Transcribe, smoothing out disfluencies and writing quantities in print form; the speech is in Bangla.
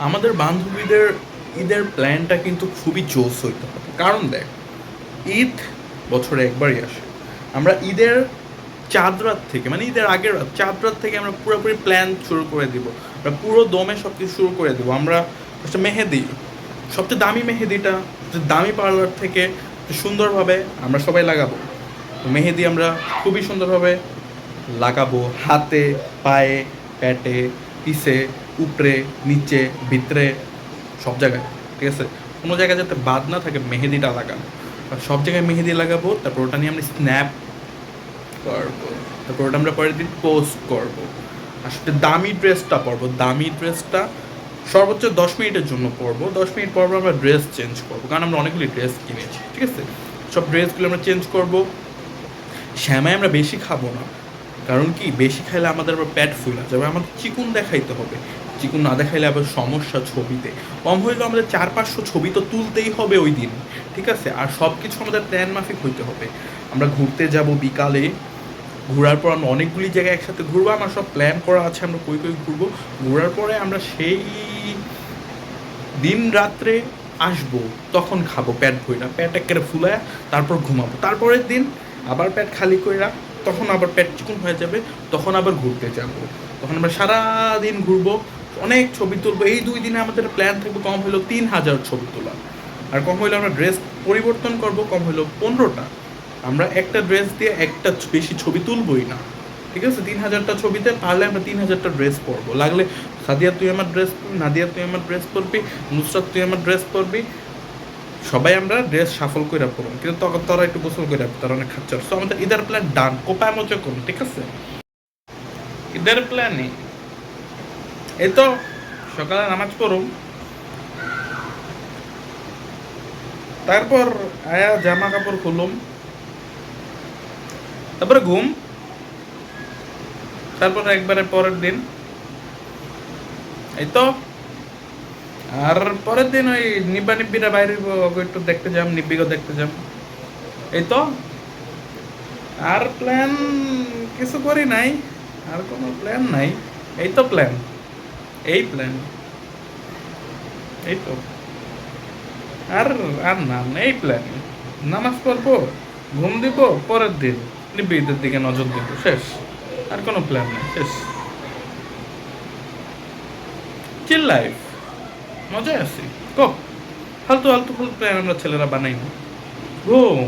আমাদের বান্ধবীদের ঈদের প্ল্যানটা কিন্তু খুবই জোস হইতে হবে, কারণ দেখ, ঈদ বছরে একবারই আসে। আমরা ঈদের চাঁদ রাত থেকে, মানে ঈদের আগের রাত, চাঁদ রাত থেকে আমরা পুরোপুরি প্ল্যান শুরু করে দিব। আমরা পুরো দমে সব কিছু শুরু করে দেবো। আমরা একটা মেহেদি, সবচেয়ে দামি মেহেদিটা, সবচেয়ে দামি পার্লার থেকে সুন্দরভাবে আমরা সবাই লাগাবো। তো মেহেদি আমরা খুবই সুন্দরভাবে লাগাবো, হাতে, পায়ে, পেটে, পিছে, উপরে, নিচে, ভিতরে, সব জায়গায়। ঠিক আছে, কোনো জায়গায় যাতে বাদ না থাকে মেহেদিটা লাগানো। আর সব জায়গায় মেহেদি লাগাবো, তারপর ওটা নিয়ে আমরা স্ন্যাপ করবো, তারপর ওটা আমরা পরের দিন পোস্ট করবো। আসলে দামি ড্রেসটা পরবো, দামি ড্রেসটা সর্বোচ্চ 10 মিনিটের জন্য পরবো। 10 মিনিট পরবো আমরা ড্রেস চেঞ্জ করবো, কারণ আমরা অনেকগুলি ড্রেস কিনেছি। ঠিক আছে, সব ড্রেসগুলো আমরা চেঞ্জ করবো। শ্যামাই আমরা বেশি খাবো না, কারণ কি বেশি খাইলে আমাদের আবার পেট ফুলে যাবে। আমাদের চিকুন দেখাইতে হবে, চিকুন না দেখাইলে আবার সমস্যা ছবিতে। কম হইলেও আমাদের 400-500 ছবি তো তুলতেই হবে ওই দিন। ঠিক আছে, আর সব কিছু আমাদের প্ল্যান মাফিক হইতে হবে। আমরা ঘুরতে যাব বিকালে, ঘোরার পর আমরা অনেকগুলি জায়গায় একসাথে ঘুরবো। আমার সব প্ল্যান করা আছে আমরা কই কই ঘুরবো। ঘোরার পরে আমরা সেই দিন রাত্রে আসবো, তখন খাবো পেট ভইরা, পেট একেবারে ফুলায়, তারপর ঘুমাবো। তারপরের দিন আবার পেট খালি কইরা, তখন আবার পেট চিকুন হয়ে যাবে, তখন আবার ঘুরতে যাব। তখন আমরা সারাদিন ঘুরবো, অনেক ছবি তুলবো। এই 2 দিনে আমাদের প্ল্যান থাকবে কম হইলো 3000 ছবি তোলা। আর কম হইলে আমরা ড্রেস পরিবর্তন করব, কম হইলো 15টা। আমরা একটা ড্রেস দিয়ে একটা বেশি ছবি তুলবই না। ঠিক আছে, 3000টা ছবিতে পারলে আমরা 3000টা ড্রেস পরবো। লাগলে সাদিয়া তুই আমার ড্রেস পরবি, নাদিয়া তুই আমার ড্রেস পরবি, নুসরাত তুই আমার ড্রেস পরবি, সবাই আমরা ড্রেস সাফল করে পড়ব। কিন্তু তখন তোরা একটু গোসল করে তারা অনেক খাচ্ছ। সো আমাদের ঈদের প্ল্যান ডান, কোপায় মজা করুন। ঠিক আছে, ঈদের প্ল্যানে এই তো সকালে নামাজ পড়ুম, তারপর আয়া জামা কাপড় খুলুম, তারপরে ঘুম, তারপর একবারে পরের দিন এই তো। আর পরের দিন ওই নিব্বা নিব্বিরা বাইরে একটু দেখতে যাম, নিব্বিকে দেখতে যাম। এই তো, আর প্ল্যান কিছু করি নাই, আর কোনো প্ল্যান নাই। এই তো প্ল্যান, এই প্ল্যান, এই তো। আর আর না, এই প্ল্যান। নামাজ পড়বো, ঘুম দিব, পরের দিন নিব্বিদের দিকে নজর দিব, শেষ। আর কোনো প্ল্যান নেই, শেষ। চিল লাইফ, মজায় আছি। কো ফালতু ফালতু প্ল্যান আমরা ছেলেরা বানাই না। ঘুম,